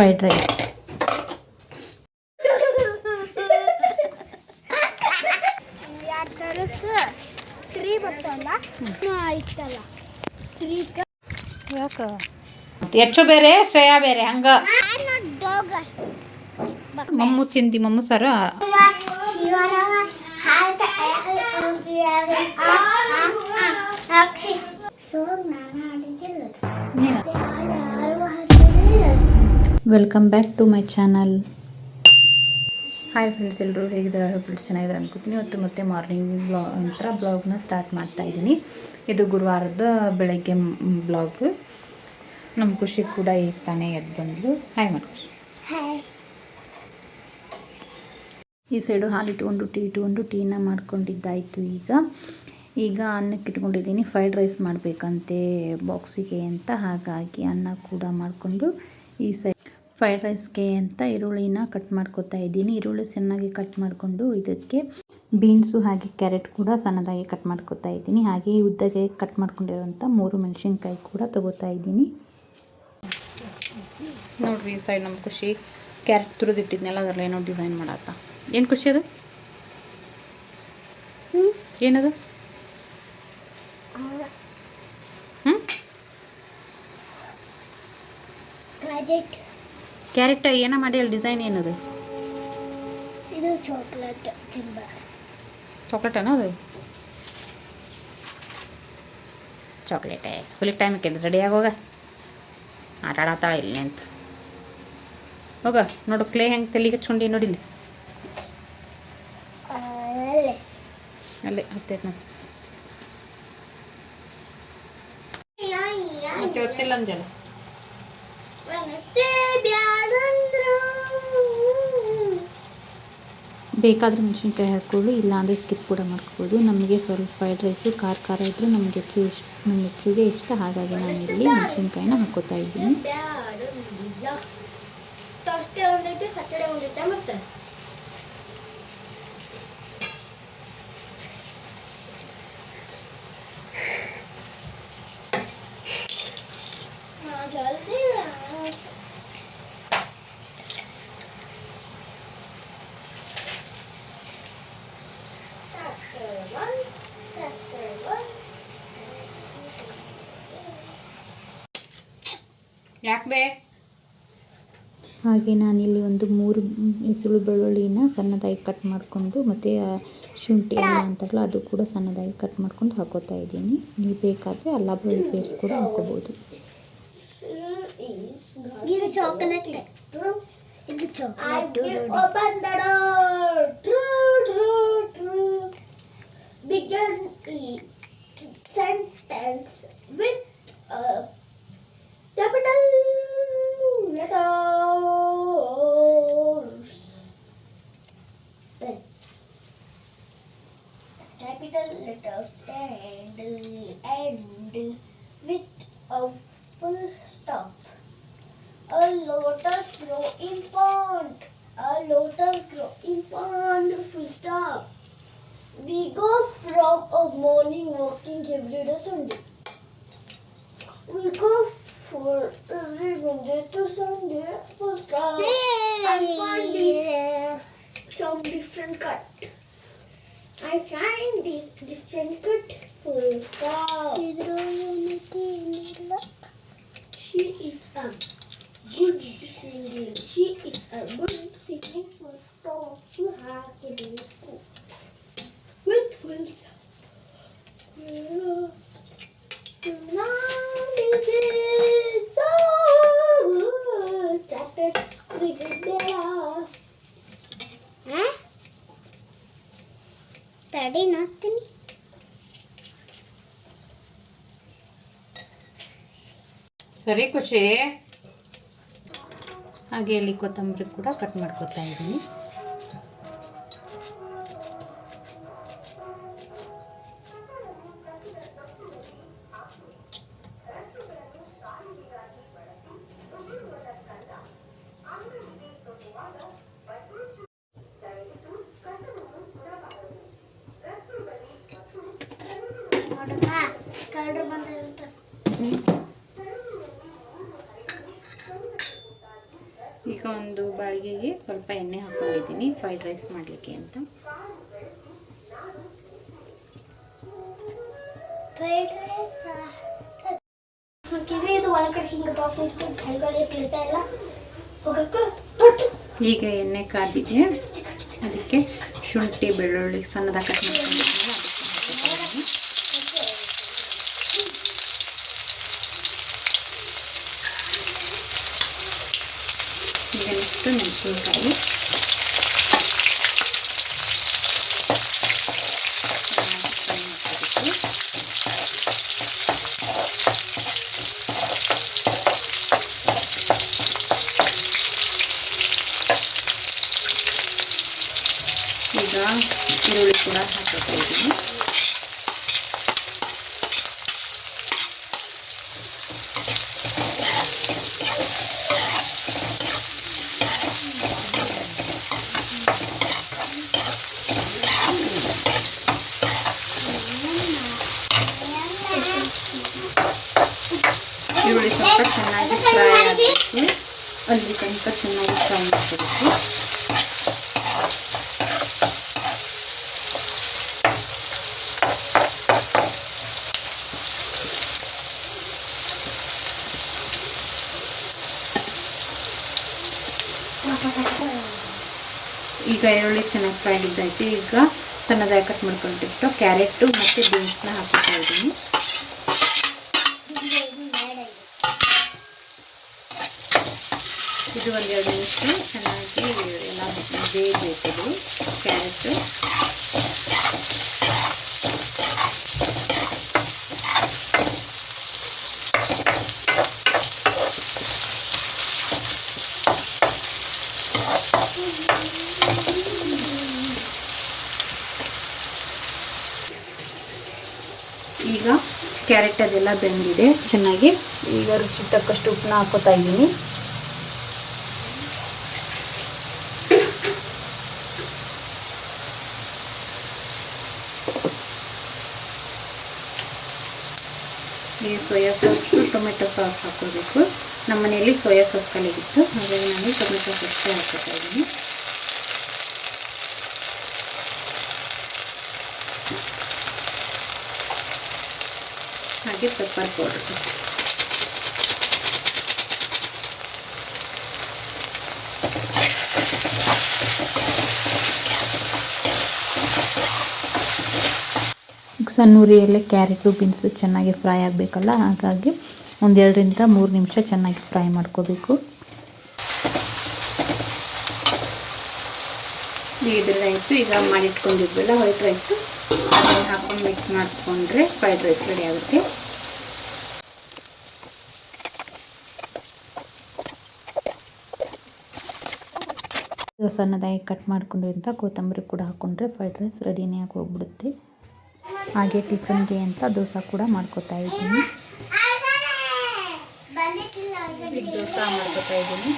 Fried rice. ಯಾಕ ಹೆಚ್ಚು ಬೇರೆ ಶ್ರೇಯಾ ಬೇರೆ ಹಂಗ ಮಮ್ಮು ತಿಂದಿ ಮಮ್ಮು ಸರ welcome back to my channel. Hi friends, ಎಲ್ಲರೂ ಹೇಗಿದ್ದಾರೆ? ಫ್ರೆಂಡ್ಸ್ ಚೆನ್ನಾಗಿದ್ದಾರೆ ಅನ್ಕೋತೀನಿ. ಇವತ್ತು ಮತ್ತೆ ಮಾರ್ನಿಂಗ್ ಬ್ಲಾಗ್ನ ಸ್ಟಾರ್ಟ್ ಮಾಡ್ತಾ ಇದ್ದೀನಿ. ಇದು ಗುರುವಾರದ ಬೆಳಗ್ಗೆ ಬ್ಲಾಗ್. ನಮ್ಮ ಖುಷಿ ಕೂಡ ಈಗ ತಾನೇ ಎದ್ದು ಬಂದ್ಲು. ಹಾಯ್ ಮಾಡ್ಕೊಳ್ಳಿ. ಈ ಸೈಡು ಹಾಲು ಇಟ್ಕೊಂಡು ಟೀನ ಮಾಡ್ಕೊಂಡಿದ್ದಾಯಿತು. ಈಗ ಅನ್ನಕ್ಕೆ ಇಟ್ಕೊಂಡಿದ್ದೀನಿ. ಫ್ರೈಡ್ ರೈಸ್ ಮಾಡಬೇಕಂತೆ ಬಾಕ್ಸಿಗೆ ಅಂತ, ಹಾಗಾಗಿ ಅನ್ನ ಕೂಡ ಮಾಡಿಕೊಂಡು ಈ ಸೈಡ್ ಫ್ರೈಡ್ ರೈಸ್ಗೆ ಅಂತ ಈರುಳ್ಳಿನ ಕಟ್ ಮಾಡ್ಕೊತಾ ಇದ್ದೀನಿ. ಈರುಳ್ಳಿ ಚೆನ್ನಾಗಿ ಕಟ್ ಮಾಡಿಕೊಂಡು ಇದಕ್ಕೆ ಬೀನ್ಸು ಹಾಗೆ ಕ್ಯಾರೆಟ್ ಕೂಡ ಸಣ್ಣದಾಗಿ ಕಟ್ ಮಾಡ್ಕೊತಾ ಇದ್ದೀನಿ. ಹಾಗೆ ಉದ್ದಗೆ ಕಟ್ ಮಾಡ್ಕೊಂಡಿರೋಂಥ 3 ಮೆಣಸಿನ್ಕಾಯಿ ಕೂಡ ತೊಗೋತಾ ಇದ್ದೀನಿ. ನೋಡ್ರಿ, ಈ ಸೈಡ್ ನಮ್ಮ ಖುಷಿ ಕ್ಯಾರೆಟ್ ತುರಿದಿಟ್ಟಿದ್ನೆಲ್ಲ ಅದರಲ್ಲಿ ಏನೋ ಡಿಸೈನ್ ಮಾಡತ್ತ. ಏನು ಖುಷಿ ಅದು? ಏನದು? ಕ್ಯಾರೆಟ್ ಏನ ಮಾಡಿ ಅಲ್ಲಿ ಡಿಸೈನ್ ಏನದು? ಇದು ಚಾಕ್ಲೇಟ್ ಏನೋ ಅದು? ಚಾಕ್ಲೇಟೇ ಹುಲಿ ಟೈಮ್ ಇಕ್ಕಿದ್ದು ರೆಡಿ ಆಗೋಗ ಆಟ ಆಡತ್ತಾಳ ಇಲ್ಲಿ ಅಂತ ಹೋಗ. ನೋಡು ಕ್ಲೇ ಹೆಂಗೆ ತೆಲಿಗೆ ಹಚ್ಕೊಂಡು ನೋಡಿಲ್ಲ ಅಲ್ಲೇ ಹತ್ತೈತೆ ನೋಡಿ. ಮತ್ತೆ ಗೊತ್ತಿಲ್ಲ ಅಂಜಲ್ಲ. ಬೇಕಾದರೆ ಮೆಣಸಿನ್ಕಾಯಿ ಹಾಕ್ಕೊಳ್ಳಿ, ಇಲ್ಲಾಂದರೆ ಸ್ಕಿಪ್ ಕೂಡ ಮಾಡ್ಕೋಬೋದು. ನಮಗೆ ಸ್ವಲ್ಪ ಫ್ರೈಡ್ ರೈಸು ಖಾರ ಇದ್ದರೆ ನಮಗೆ ಹೆಚ್ಚುಗೆ ಇಷ್ಟ, ಹಾಗಾಗಿ ನಾನಿಲ್ಲಿ ಮೆಣಸಿನ್ಕಾಯಿನ ಹಾಕೋತಾ ಇದ್ದೀನಿ. ಯಾಕೆ ಹಾಗೆ ನಾನಿಲ್ಲಿ ಒಂದು 3 ಎಸಳು ಬೆಳ್ಳುಳ್ಳಿನ ಸಣ್ಣದಾಗಿ ಕಟ್ ಮಾಡಿಕೊಂಡು, ಮತ್ತು ಶುಂಠಿ ಎಲ್ಲ ಅಂತಾರಲ್ಲ ಅದು ಕೂಡ ಸಣ್ಣದಾಗಿ ಕಟ್ ಮಾಡ್ಕೊಂಡು ಹಾಕೋತಾ ಇದ್ದೀನಿ. ನೀವು ಬೇಕಾದರೆ ಅಲ್ಲ ಬೆಳ್ಳುಳ್ಳಿ ಪೇಸ್ಟ್ ಕೂಡ ಹಾಕೋಬೋದು. ಇದು chocolate. Begin sentence with capital letters. Capital letters and with a full stop. A lotus grow in pond. A lotus grow in pond. Full stop. We go from a morning walking every day Sunday. We go for every Monday to Sunday. Full stop. I find some different cut. I find this different cut. Full stop. She is a good singing. She is a good singing. Full stop. You have to do full. With full stop. ತಡಿ ನೋಡ್ತೀನಿ. ಸರಿ ಖುಷಿ. ಹಾಗೆ ಇಲ್ಲಿ ಕೊತ್ತಂಬರಿ ಕೂಡ cut ಮಾಡ್ಕೊತಾ ಇದ್ದೀನಿ. ಕಳ್ರು ಬಂದಿರುತ್ತೆ. ಈಗ ಒಂದು ಬಾಳಿಗೆಗೆ ಸ್ವಲ್ಪ ಎಣ್ಣೆ ಹಾಕ್ಕೊಂಡಿದ್ದೀನಿ ಫ್ರೈಡ್ ರೈಸ್ ಮಾಡಲಿಕ್ಕೆ ಅಂತ. ಈಗ ಎಣ್ಣೆ ಕಾದಿದೆ, ಅದಕ್ಕೆ ಶುಂಠಿ ಬೆಳ್ಳುಳ್ಳಿ ಸಣ್ಣದಾಗಿ ಕಟ್ ಮಾಡ್ಕೊಂಡಿದ್ದೀನಿ, ಈಗ ನೆಕ್ಸ್ಟು ಮೆಣಸಿನ್ಕಾಯಿ, ಈಗ ಈರುಳ್ಳಿ ಕೂಡ ಹಾಕ್ತಾ ಇದ್ದೀನಿ. ಈರುಳ್ಳಿ ಸ್ವಲ್ಪ ಚೆನ್ನಾಗಿ ಫ್ರೈ ಆಗಬೇಕು, ಅಲ್ಲಿ ತನಕ ಚೆನ್ನಾಗಿ ಫ್ರೈ ಮಾಡಬೇಕು. ಈಗ ಈರುಳ್ಳಿ ಚೆನ್ನಾಗಿ ಫ್ರೈ ಆಗಿದ್ದಾಯ್ತು. ಈಗ ಸಣ್ಣದಾಗಿ ಕಟ್ ಮಾಡ್ಕೊಂಡಿಟ್ಟು ಕ್ಯಾರೆಟು ಮತ್ತು ಬೀನ್ಸ್ನ ಹಾಕ್ತಾ ಇದ್ದೀನಿ. ಇದು ಒಂದು 2 ನಿಮಿಷ ಚೆನ್ನಾಗಿ ಎಲ್ಲ ಬೇಯಬೇಕದು ಕ್ಯಾರೆಟು. ಈಗ ಕ್ಯಾರೆಟ್ ಅದೆಲ್ಲ ಬೆಂದಿದೆ ಚೆನ್ನಾಗಿ. ಈಗ ರುಚಿ ತಕ್ಕಷ್ಟು ಉಪ್ಪನ್ನ ಹಾಕೋತಾ ಇದ್ದೀನಿ. ಈ ಸೋಯಾ ಸಾಸು ಟೊಮೆಟೊ ಸಾಸ್ ಹಾಕೋಬೇಕು. ನಮ್ಮ ಮನೆಯಲ್ಲಿ ಸೋಯಾ ಸಾಸ್ ಕಲಿಗಿತ್ತು, ಹಾಗಾಗಿ ನಾನು ಟೊಮೆಟೊ ಸಾಸ್ ಹಾಕೋತಾ ಇದ್ದೀನಿ. ಹಾಗೆ ಪೆಪ್ಪರ್ ಪೌಡರ್. ಈಗ ಸಣ್ಣ ಉರಿಯಲ್ಲೇ ಕ್ಯಾರೆಟು ಬೀನ್ಸು ಚೆನ್ನಾಗಿ ಫ್ರೈ ಆಗಬೇಕಲ್ಲ, ಹಾಗಾಗಿ 1-2 ರಿಂದ 3 ನಿಮಿಷ ಚೆನ್ನಾಗಿ ಫ್ರೈ ಮಾಡ್ಕೋಬೇಕು. ಇದ್ರಾಯ್ತು. ಈಗ ಮಾಡಿಟ್ಕೊಂಡಿದ್ವಲ್ಲ ವೈಟ್ ರೈಸು, ಅದನ್ನು ಹಾಕೊಂಡು ಮಿಕ್ಸ್ ಮಾಡಿಕೊಂಡ್ರೆ ಫ್ರೈಡ್ ರೈಸ್ ರೆಡಿ ಆಗುತ್ತೆ. ಸಣ್ಣದಾಗಿ ಕಟ್ ಮಾಡ್ಕೊಂಡಿದ್ದ ಕೊತ್ತಂಬರಿ ಕೂಡ ಹಾಕ್ಕೊಂಡ್ರೆ ಫ್ರೈಡ್ ರೈಸ್ ರೆಡಿನೇ ಆಗಿ ಹೋಗ್ಬಿಡುತ್ತೆ. ಹಾಗೆ ಟಿಫನ್ಗೆ ಅಂತ ದೋಸೆ ಕೂಡ ಮಾಡ್ಕೋತಾ ಇದ್ದೀನಿ. ದೋಸೆ ಮಾಡ್ಕೋತಾ ಇದ್ದೀನಿ.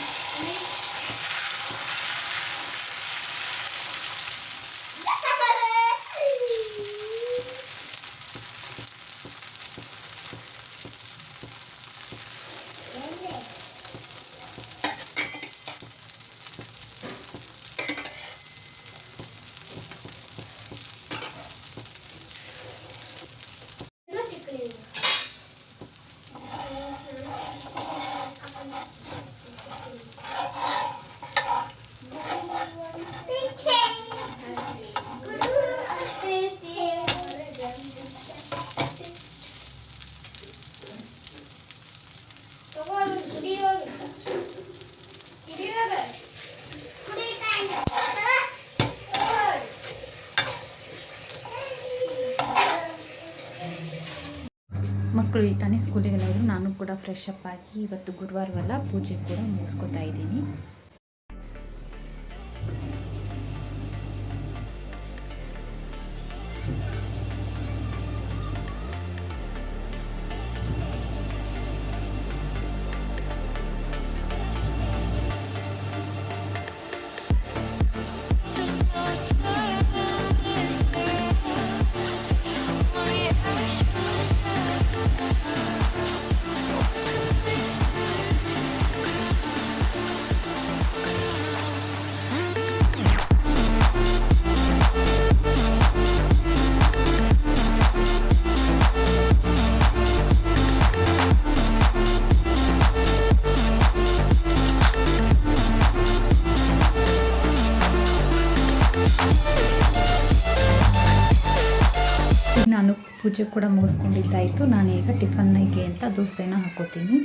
ಮಕ್ಕಳು ಈ ತಾನೇ ಸ್ಕೂಲಿಗೆಲ್ಲ ಹೋದ್ರು. ನಾನು ಕೂಡ ಫ್ರೆಶ್ ಅಪ್ ಆಗಿ ಇವತ್ತು ಗುರುವಾರವಲ್ಲ ಪೂಜೆ ಕೂಡ ಮುಗಿಸ್ಕೊತಾ ಇದ್ದೀನಿ. ಪೂಜೆ ಕೂಡ ಮುಗಿಸ್ಕೊಂಡಿದ್ದಾಯಿತು. ನಾನೀಗ ಟಿಫನ್ನಿಗೆ ಅಂತ ದೋಸೆನ ಹಾಕೋತೀನಿ.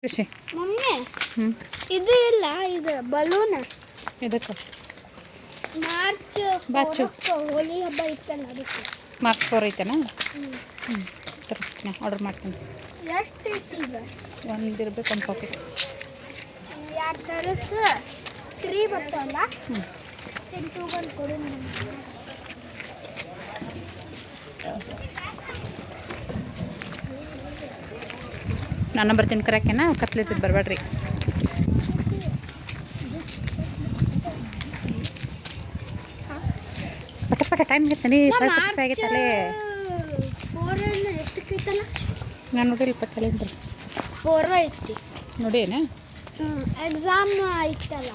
ಖುಷಿ ಮಮ್ಮಿ ಇದು ಇಲ್ಲ, ಇದು ಬಲೂನ್. ಇದಕ್ಕೆ ಮಾರ್ಚ್ ಬಾಚು. ಹೋಲಿ ಹಬ್ಬ ಇತ್ತಲ್ಲ ಅದಕ್ಕೆ. ಮಾರ್ಚ್ 4 ಐತೆನಾ? ಆರ್ಡರ್ ಮಾಡ್ತೀನಿ. ಎಷ್ಟು ಐತಿ ಈಗ? ಒಂದಿರ್ಬೇಕು ಒಂದು ಪಾಕೆಟ್. 2 ತರಸ್ 3 ಬರ್ತಾವಲ್ಲ, ತಿಂಟು ಬಂದು ಕೊಡು. ನಾನು ಬರ್ತೀನಿ ಕರೆಕ್ಟೇನಾ? ಕತ್ಲಿತ್ತಿದ್ದು ಬರಬೇಡ್ರಿ. ಪಟ ಪಟ ಟೈಮ್ ಇರ್ತಾನೆ. ಆಗೈತಲ್ಲೇ 4 ಎಷ್ಟಕ್ಕೆ ಐತಲ್ಲ? ನಾನು ನೋಡಿರಿ 20 4 ಐತಿ ನೋಡೇನ? ಎಕ್ಸಾಮ್ ಐತಲ್ಲ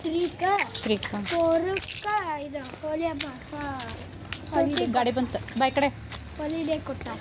3ಕ್ಕೆ 4ಕ್ಕೆ ಇದು ಹೋಲಿ ಹಬ್ಬ ಗಾಡಿ ಬಂತು ಬಾಯ್ ಕಡೆ ಹಾಲಿಡೇ ಕೊಟ್ಟಾರ.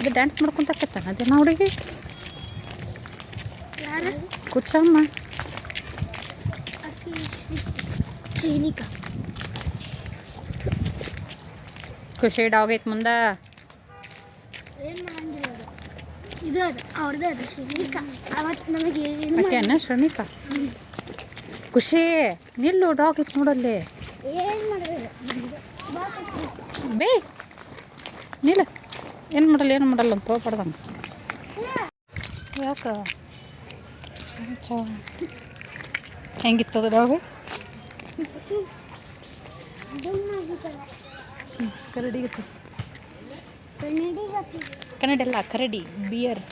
ಅದು ಡ್ಯಾನ್ಸ್ ಮಾಡ್ಕೊಂತ ಕತ್ತಾನ ಅದೇನ ಹುಡುಗಿ? ಯಾರು? ಕುಚ್ಚಮ್ಮ. ಶ್ರೀನಿಕಾ. ಖುಷಿ ಡಾಗ್ ಐತೆ ಮುಂದೆ. ಏನು ಮಾಡಂಗಿಲ್ಲ ಅದು. ಇದು ಅದು ಅವ್ರದ್ದು, ಅದು ಶ್ರೀನಿಕಾ. ಅವತ್ತು ನಮಗೆ ಅಕ್ಕೇನ ಶ್ರಣಿಕಾ? ಖುಷಿ ನಿಲ್ಲು, ಡಾಗ್ ಐತೆ ನೋಡಲ್ಲಿ. ಏನು ಮಾಡಿಲ್ಲ ಬೇ ನಿಲ್ಲ. ಏನು ಮಾಡಲ್ಲ ಅಂತ ಹೋಗ್ಬಾರ್ದಂಗೆ. ಯಾಕೆ ಹೆಂಗಿತ್ತದ ಡಾಗ್? ಕರಡಿಗಿತ್ತು. ಕನ್ನಡ ಅಲ್ಲ, ಕರಡಿ ಬಿಯರ್.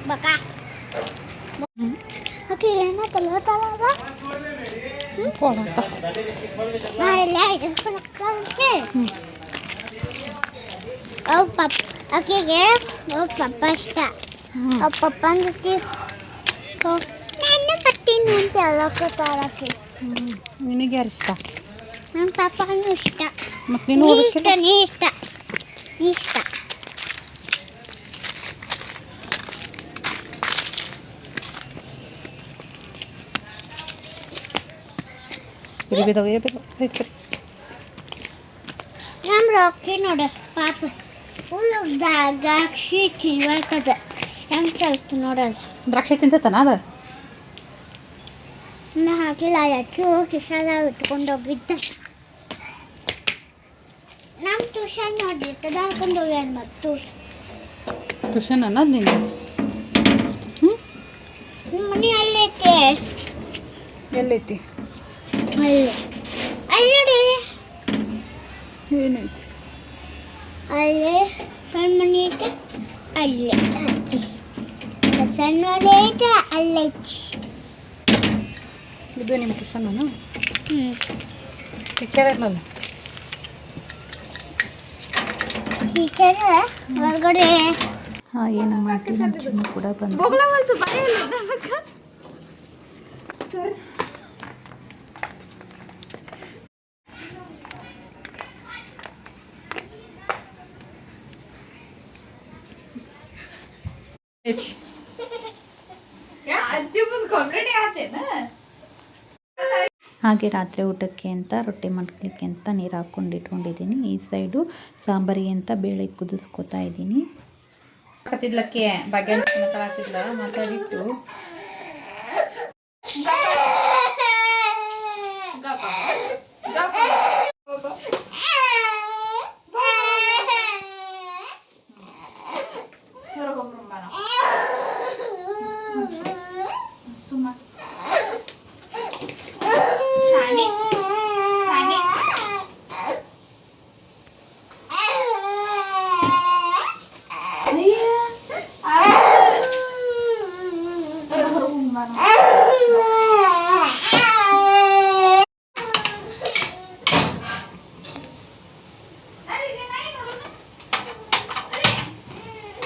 ಬಕ ಓಕೆ ಏನ ಕಲತಾವ ಫೋನ್ ಅಂತ ನಾ ಇಲ್ಲ ಇಸ್ಕೊಳಕ್ಕೆ ಓಕೆಗೆ ಪಪ್ಪ ಇಷ್ಟ. ಪಪ್ಪನ ಜೊತೆ ನಾನು ಬರ್ತೀನಿ ಅಂತ ಹೇಳಕ್ಕೆ. ನಿನಗೆ ಯಾರು ಇಷ್ಟ? ನನ್ನ ಪಪ್ಪನೂ ಇಷ್ಟ. ಮತ್ತು ನೀನು ನೀ ಇಷ್ಟ. ಇರಬೇಕು ಸರಿ. ನಮ್ಮ ರಾಕಿ ನೋಡ ಪಾಪ ಫುಲ್ ದ್ರಾಕ್ಷಿ ತಿನ್ಬೇಕದ ಹೆಂಗೆ ಕಲ್ತು ನೋಡೋದು. ದ್ರಾಕ್ಷಿ ತಿಂತಾನ ಅದು? ಇನ್ನು ಹಾಕಿಲ್ಲ, ಹೆಚ್ಚು ಕಿಶಾದಾಗ ಇಟ್ಕೊಂಡು ಹೋಗಿದ್ದ. ನಮ್ಮ ಟ್ಯೂಷನ್ ನೋಡಿರ್ತದ ಹಾಕೊಂಡು ಹೋಗ್ಯಾನ. ಮತ್ತು ಟ್ಯೂಷನ್ ಅನ್ನೋದು ನೀನು? ನಿಮ್ಮ ಮನೆ ಅಲ್ಲೈತೆ. ಎಲ್ಲೈತಿ? ಅಲ್ಲಿ ನೋಡಿ, ಏನೈತಿ? ಅಲ್ಲೇ ಸಣ್ಣ ಮನೆ ಐತೆ, ಅಲ್ಲೇ ಐತಿ. ಸಣ್ಣ ಮನೆ ಐತೆ, ಅಲ್ಲೈತಿ. ಇದು ನಿಮ್ಮ ಟ್ಯೂಷನ್? ಟೀಚರ್ ಏನಲ್ಲ? ಟೀಚರ್ ಹೊರಗಡೆ. ಹಾಗೆ ನಮ್ಮ ಆಂಟಿ ನಮ್ಮ ಚಿನ್ನು ಕೂಡ ಬಂದು ಹಾಗೆ ರಾತ್ರಿ ಊಟಕ್ಕೆ ಅಂತ ರೊಟ್ಟಿ ಮಾಡ್ಲಿಕ್ಕೆ ಅಂತ ನೀರು ಹಾಕ್ಕೊಂಡು ಇಟ್ಕೊಂಡಿದ್ದೀನಿ. ಈ ಸೈಡು ಸಾಂಬಾರಿಗೆ ಅಂತ ಬೇಳೆ ಕುದಿಸ್ಕೊತಾ ಇದ್ದೀನಿ. ಹಾಕತ್ತಿದ್ಲಕ್ಕೆ ಭಾಗ್ಯ ಮಾತಾಡ್ತಿದ್ಲ, ಮಾತಾಡಿಟ್ಟು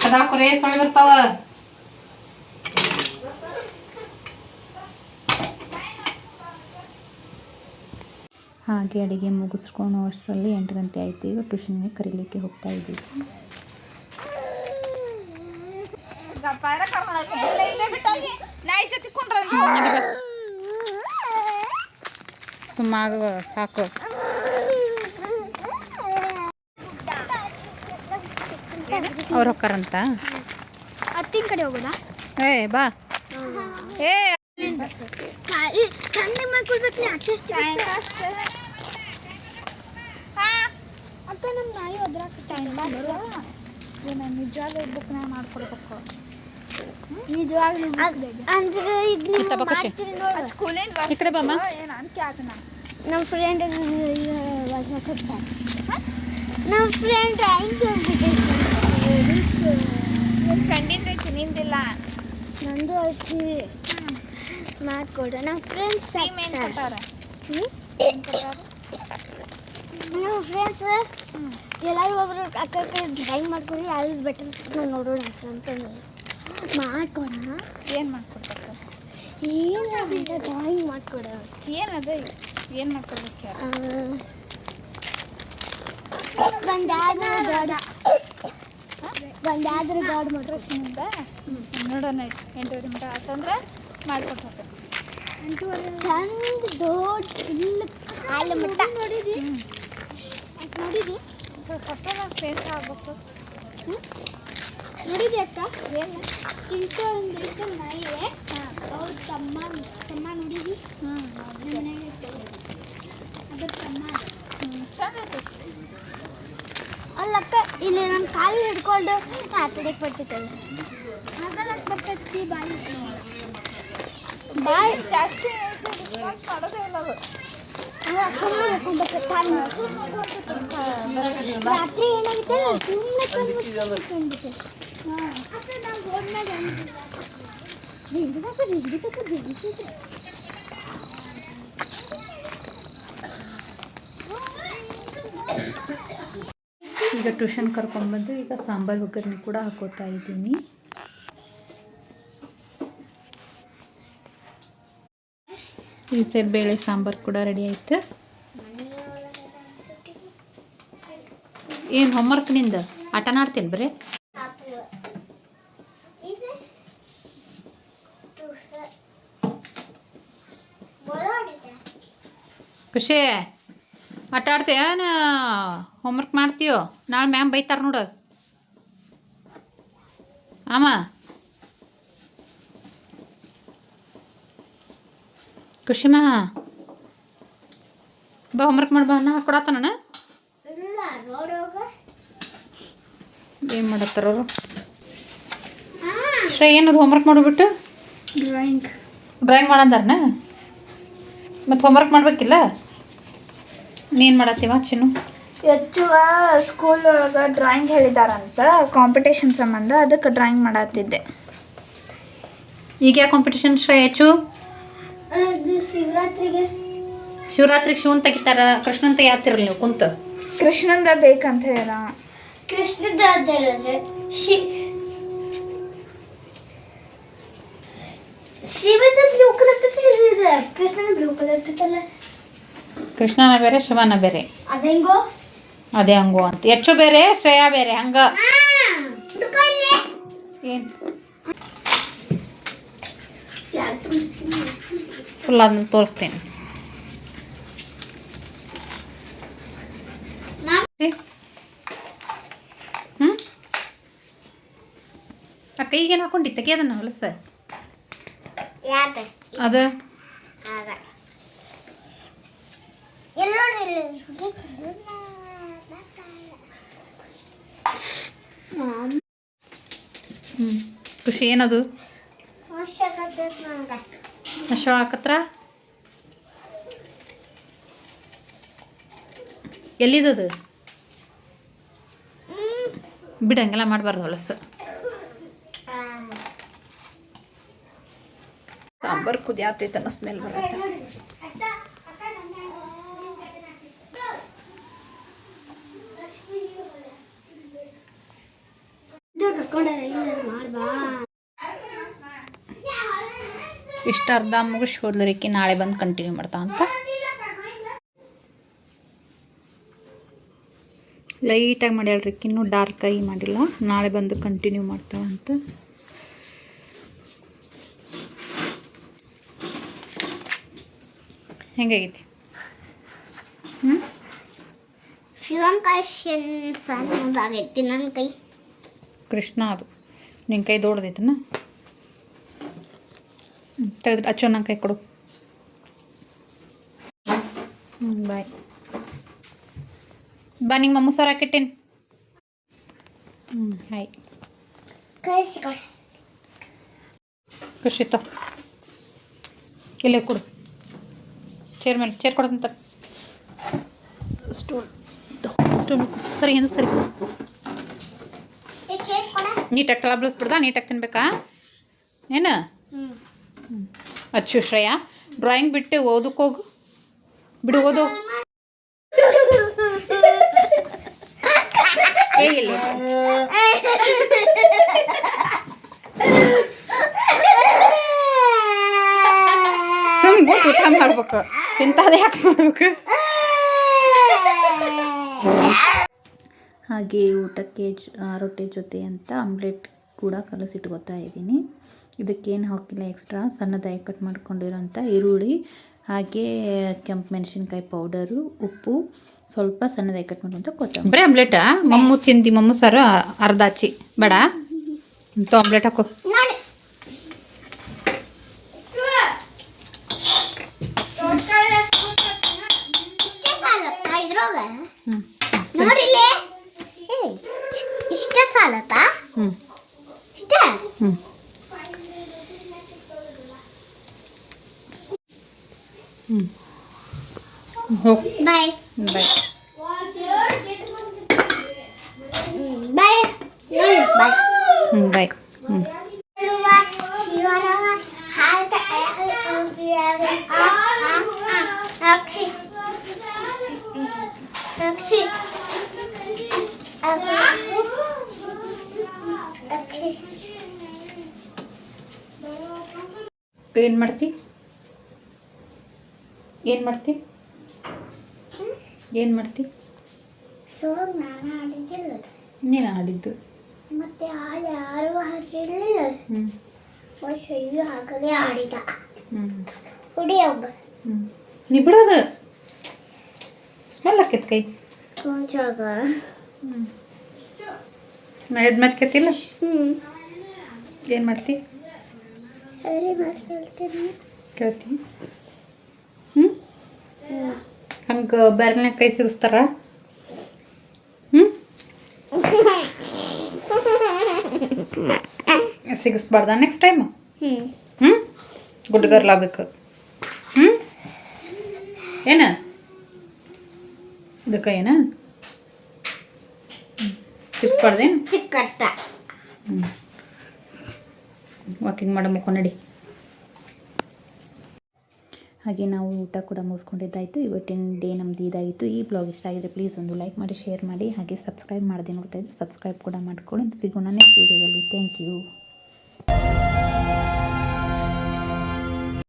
ಅದಾಕ್ರೆ ಸೊಳ್ಳೆ ಬರ್ತಾವ. ಹಾಗೆ ಅಡುಗೆ ಮುಗಿಸ್ಕೊಂಡು ಅಷ್ಟರಲ್ಲಿ 8 ಗಂಟೆ ಆಯಿತು. ಈಗ ಟ್ಯೂಷನ್ಗೆ ಕರೀಲಿಕ್ಕೆ ಹೋಗ್ತಾ ಇದ್ದೀವಿ. ಸುಮಾರು ಸಾಕು. ಅವ್ರು ಹೊಕ್ಕಾರಂತ ಅತ್ತಿನ ಕಡೆ ಹೋಗೋದಾ? ಏ ಬಾ. ಏ ಚಂದ ಮಾಡ್ಕೊಳ್ಬೇಕು. ಅಕ್ಕ ನಮ್ಮ ನಾಯಿ ಒದ್ರಾಕತ್ತಾಳ. ನಿಜವಾಗ್ಲೂ ಇರ್ಬೇಕು, ನಾನು ಮಾಡ್ಕೊಡ್ಬೇಕು. ನಿಜವಾಗ್ಲೂ ಅಂದ್ರೆ ಈ ಕಡೆ ಬಮ್ಮ. ನಮ್ಮ ಫ್ರೆಂಡ್ ನಮ್ಮ ಫ್ರೆಂಡ್ ಡ್ರಾಯಿಂಗ್ ಕಂಡಿದ್ದೈತಿ ನಿಂದಿಲ್ಲ. ನಂದು ಐತಿ ಮಾಡ್ಕೊಡ. ನಮ್ಮ ಫ್ರೆಂಡ್ಸ್ ನಮ್ಮ ಫ್ರೆಂಡ್ಸ್ ಎಲ್ಲರೂ ಒಬ್ಬರು ಅಕ್ಕ ಡ್ರಾಯಿಂಗ್ ಮಾಡ್ಕೊಡಿ, ಯಾರು ಬೆಟರ್ ನಾವು ನೋಡೋಣ ಅಂತಂದು ಮಾಡ್ಕೊಡ. ಏನು ಮಾಡ್ಕೊಡ್ಬೇಕು? ಏನು ಡ್ರಾಯಿಂಗ್ ಮಾಡ್ಕೊಡ. ಏನದ ಏನು ಮಾಡ್ಕೊಡ್ಬೇಕು? ಒಂದಾದ್ರೂ ಗಾಡ್ ಮಾಡ್ರಿ ನೋಡೋಣ. 8:30 ಮಟ ಆತಂದ್ರೆ ಮಾಡ್ಕೊಡ್ಬೇಕು. ಚಂದ ದೊಡ್ಡ ಇಲ್ಲ ಅಲ್ಲಿ ಮಟ್ಟ ನೋಡಿದಿ? ನೋಡಿದಿ? ಸ್ವಲ್ಪ ಹೊಸ ಫೇಸ್ ಆಗ್ಬೇಕು. ನೋಡಿದಿ ಅಕ್ಕ? ಏನು ಇಂಕೋ ಒಂದು ನಾಯಿ ಅವ್ರ ತಮ್ಮ ನೋಡಿದಿ? ಅದ್ರ ತಮ್ಮ ಚಂದ ಐತಿ. ಅಲ್ಲಕ್ಕ ಇಲ್ಲಿ ನನ್ನ ಕಾಲು ಹಿಡ್ಕೊಂಡು ಆತಡಿಗೆ ಬರ್ತಿತ್ತಲ್ಲ. ಅದೆಲ್ಲ ಬರ್ತೈತಿ ಬಾಯಿ ಜಾಸ್ತಿ ರೆಸ್ಪಾನ್ಸ್ ಮಾಡೋದೇ ಇಲ್ಲ ಅದು. ಸುಮ್ಮನೆ ರಾತ್ರಿ ಏನಾಗುತ್ತೆ ಸುಮ್ಮನೆ ಕಂಡ್ಬಿಟ್ಟೆ. ನಾವು ಹೋದ್ಮೇಲೆ ಈಗ ಟ್ಯೂಷನ್ ಕರ್ಕೊಂಡ್ಬಂದು ಈಗ ಸಾಂಬಾರು ಒಗ್ಗರಣೆ ಕೂಡ ಹಾಕೋತಾ ಇದ್ದೀನಿ. ಬೇಳೆ ಸಾಂಬಾರು ಕೂಡ ರೆಡಿ ಆಯ್ತು. ಏನು ಹೋಮ್ವರ್ಕ್ ನಿಂದ? ಆಟನ ಆಡ್ತೇನೆ ಬರೀ. ಖುಷಿ ಆಟ ಆಡ್ತೀಯನ ಹೋಮ್ವರ್ಕ್ ಮಾಡ್ತೀಯೋ? ನಾಳೆ ಮ್ಯಾಮ್ ಬೈತಾರ ನೋಡು. ಆಮ ಖುಷಿಮಾ ಬಾ ಹೋಮ್ವರ್ಕ್ ಮಾಡಿ ಬಾ. ನಾ ಕೊಡತ್ತಾನ ಏನು ಮಾಡತ್ತಾರ ಅವರು? ಶ್ರೇ ಏನದು ಹೋಮ್ವರ್ಕ್ ಮಾಡಿಬಿಟ್ಟು ಡ್ರಾಯಿಂಗ್ ಮಾಡಂದಾರನ? ಮತ್ತು ಹೋಮ್ವರ್ಕ್ ಮಾಡ್ಬೇಕಿಲ್ಲ? ನೀನು ಮಾಡತ್ತೀವ ಚಿನ್ನು? ಹೆಚ್ಚುವ ಸ್ಕೂಲ್ ಒಳಗೆ ಡ್ರಾಯಿಂಗ್ ಹೇಳಿದಾರಂತ ಕಾಂಪಿಟೇಷನ್ ಸಂಬಂಧ, ಅದಕ್ಕೆ ಡ್ರಾಯಿಂಗ್ ಮಾಡತ್ತಿದ್ದೆ. ಈಗ ಯಾವ ಕಾಂಪಿಟೇಷನ್ ಶ್ರೇ ಹೆಚ್ಚು? ಶಿವರಾತ್ರಿಗೆ ಶಿವನ್ ತೆಗಿತಾರ, ಕೃಷ್ಣನ್ ತೆಗಿಯಾತಿರಲ್ಲ ನೀವು ಕುಂತು? ಕೃಷ್ಣಂದ ಬೇಕಂತ ಹೇಳ. ಕೃಷ್ಣದ ಶಿವದ ಬ್ಲೂ ಕಲರ್ ಇದೆ, ಕೃಷ್ಣನ ಬ್ಲೂ ಕಲರ್ ಇರ್ತೈತಲ್ಲ. ಕೃಷ್ಣನ ಬೇರೆ ಶಿವನ ಬೇರೆ. ಅದೇಂಗೋ ಅದೇ ಹಂಗೋ ಅಂತ. ಹೆಚ್ಚು ಬೇರೆ ಶ್ರೇಯಾ ಬೇರೆ ಹಂಗ. ಏನು ಫುಲ್ ಆದ್ಮೇಲೆ ತೋರಿಸ್ತೇನೆ. ಅಕ್ಕ ಈಗೇನು ಹಾಕೊಂಡಿ? ತೆಗಿ ಅದನ್ನ ಹೊಲಸ. ಅದು ಖುಷಿ ಏನದು? ಅಶ್ವ ಹಾಕತ್ರ ಎಲ್ಲಿದದು? ಬಿಡಂಗೆಲ್ಲ ಮಾಡಬಾರ್ದು ಹೊಲಸು. ಸಾಂಬಾರು ಕುದಿಯಾತೈತೆ ಅನ್ನೋ ಸ್ಮೆಲ್ ಬರುತ್ತೆ. ಇಷ್ಟು ಅರ್ಧ ಮುಗಿಸಿ ಹೋದ್ಲರಿಕಿ ನಾಳೆ ಬಂದು ಕಂಟಿನ್ಯೂ ಮಾಡ್ತಾ ಅಂತ. ಲೈಟಾಗಿ ಮಾಡ್ಯಾಳ್ರಿ, ಇನ್ನೂ ಡಾರ್ಕಾಗಿ ಮಾಡಿಲ್ಲ. ನಾಳೆ ಬಂದು ಕಂಟಿನ್ಯೂ ಮಾಡ್ತಾವ ಅಂತ. ಹೆಂಗಾಗೈತಿ? ಶಿವಂಕಾಯಿ ಸಣ್ಣದಾಗೈತಿ ನನ್ನ ಕೈ. ಕೃಷ್ಣ ಅದು ನಿನ್ನ ಕೈ ದೊಡ್ಡದೈತನ? ತೆಗೆದು ಅಚ್ಚೋ ನನ್ನ ಕೈ ಕೊಡು. ಬಾಯ್ ಬಾ, ನಿಮ್ಮ ಮಮ್ಮೂ ಸರ್ ಹಾಕಿಟ್ಟೇನು. ಹಾಯ್ ಖುಷಿತ್ತು. ಇಲ್ಲೇ ಕೊಡು, ಚೇರ್ ಮೇಲೆ. ಚೇರ್ ಕೊಡೋದಂತ ಸ್ಟೂಲ್ ಸರಿ ಏನು ಸರಿ. ನೀಟಾಗಿ ತಳ ಬಳಸ್ಬಿಡ್ದ? ನೀಟಾಗಿ ತಿನ್ಬೇಕಾ ಏನು? ಅಚ್ಚು ಶ್ರೇಯಾ, ಡ್ರಾಯಿಂಗ್ ಬಿಟ್ಟು ಓದಕ್ಕೆ ಹೋಗು. ಬಿಡು, ಓದು. ಹೇಗಿಲ್ಲ ಸುಮ್ ಗೊತ್ತು ಊಟ ಮಾಡ್ಬೇಕು, ಇಂಥದ್ದು ಯಾಕೆ ಮಾಡ್ಬೇಕು? ಹಾಗೆ ಊಟಕ್ಕೆ ರೊಟ್ಟಿ ಜೊತೆ ಅಂತ ಆಮ್ಲೆಟ್ ಕೂಡ ಕಲಸಿಟ್ಕೋತಾ ಇದ್ದೀನಿ. ಇದಕ್ಕೇನು ಹಾಕಿಲ್ಲ ಎಕ್ಸ್ಟ್ರಾ. ಸಣ್ಣದಾಗಿ ಕಟ್ ಮಾಡ್ಕೊಂಡಿರೋಂಥ ಈರುಳ್ಳಿ, ಹಾಗೆ ಕೆಂಪು ಮೆಣಸಿನ್ಕಾಯಿ ಪೌಡರು, ಉಪ್ಪು, ಸ್ವಲ್ಪ ಸಣ್ಣದಾಗಿ ಕಟ್ ಮಾಡ್ಕೊಂತ ಕೊತ್ತಂಬರಿ. ಬರೀ ಆಮ್ಲೆಟಾ? ಮಮ್ಮು ತಿಂದು ಮಮ್ಮು ಸರ ಅರ್ಧ ಹಚ್ಚಿ ಬೇಡ ಅಂತ ಆಮ್ಲೆಟ್ ಹಾಕೋ. ನೋಡಿಲ್ಲ ಇಷ್ಟ ಸಾಲತ್ತಾ? ಇಷ್ಟ ಬಾಯ್ ಬಾಯ್ ಬಾಯ್ ಬಾಯ್ ಬಾಯ್. ಏನು ಮಾಡ್ತಿ? ಏನು ಮಾಡ್ತಿ? ಏನು ಮಾಡ್ತಿ? ನಾನು ಆಡಿದ್ದಿಲ್ಲ. ನೀನು ಆಡಿದ್ದು ಮತ್ತೆ ಹಾಡು ಯಾರು ಹಾಕಿರಲಿಲ್ಲ. ಶೈಲಿ ಹಾಕದೆ ಆಡಿದ. ಹುಡಿ ಹೋಗ ನೀ ಬಿಡೋದು ಸ್ಮೆಲ್ ಹಾಕೈತೆ ಕೈ. ಕೊಂಚಾಗ ಎದ್ ಮಾಡ್ಕತಿಲ್ಲ. ಏನು ಮಾಡ್ತಿ? ಕೇಳ್ತಿ? ಹಂಗೆ ಬೆರಳನ್ನ ಕೈ ಸಿಗಿಸ್ತಾರ? ಸಿಗಿಸ್ಬಾರ್ದ ನೆಕ್ಸ್ಟ್ ಟೈಮ್? ಗುಡ್ ಗರ್ಲ್ ಆಗ್ಬೇಕು. ಏನ ಇದಕ್ಕ ಏನ ಸಿಗಿಸ್ಬಾರ್ದೇನು? ಚಿಕ್ಕಟ್ಟ ವಾಕಿಂಗ್ ಮಾಡೋ ಮುಖ ನಡಿ. ಹಾಗೆ ನಾವು ಊಟ ಕೂಡ ಮುಗಿಸ್ಕೊಂಡಿದ್ದಾಯಿತು. ಇವತ್ತಿನ ಡೇ ನಮ್ಮದು ಇದಾಗಿತ್ತು. ಈ ಬ್ಲಾಗ್ ಇಷ್ಟ ಆಗಿದ್ರೆ ಪ್ಲೀಸ್ ಒಂದು ಲೈಕ್ ಮಾಡಿ, ಶೇರ್ ಮಾಡಿ, ಹಾಗೆ ಸಬ್ಸ್ಕ್ರೈಬ್ ಮಾಡದೆ ನೋಡ್ತಾ ಇದ್ದರೆ ಸಬ್ಸ್ಕ್ರೈಬ್ ಕೂಡ ಮಾಡ್ಕೊಳ್ಳಿ. ಸಿಗೋಣ ನೆಕ್ಸ್ಟ್ ವೀಡಿಯೋದಲ್ಲಿ. Thank you.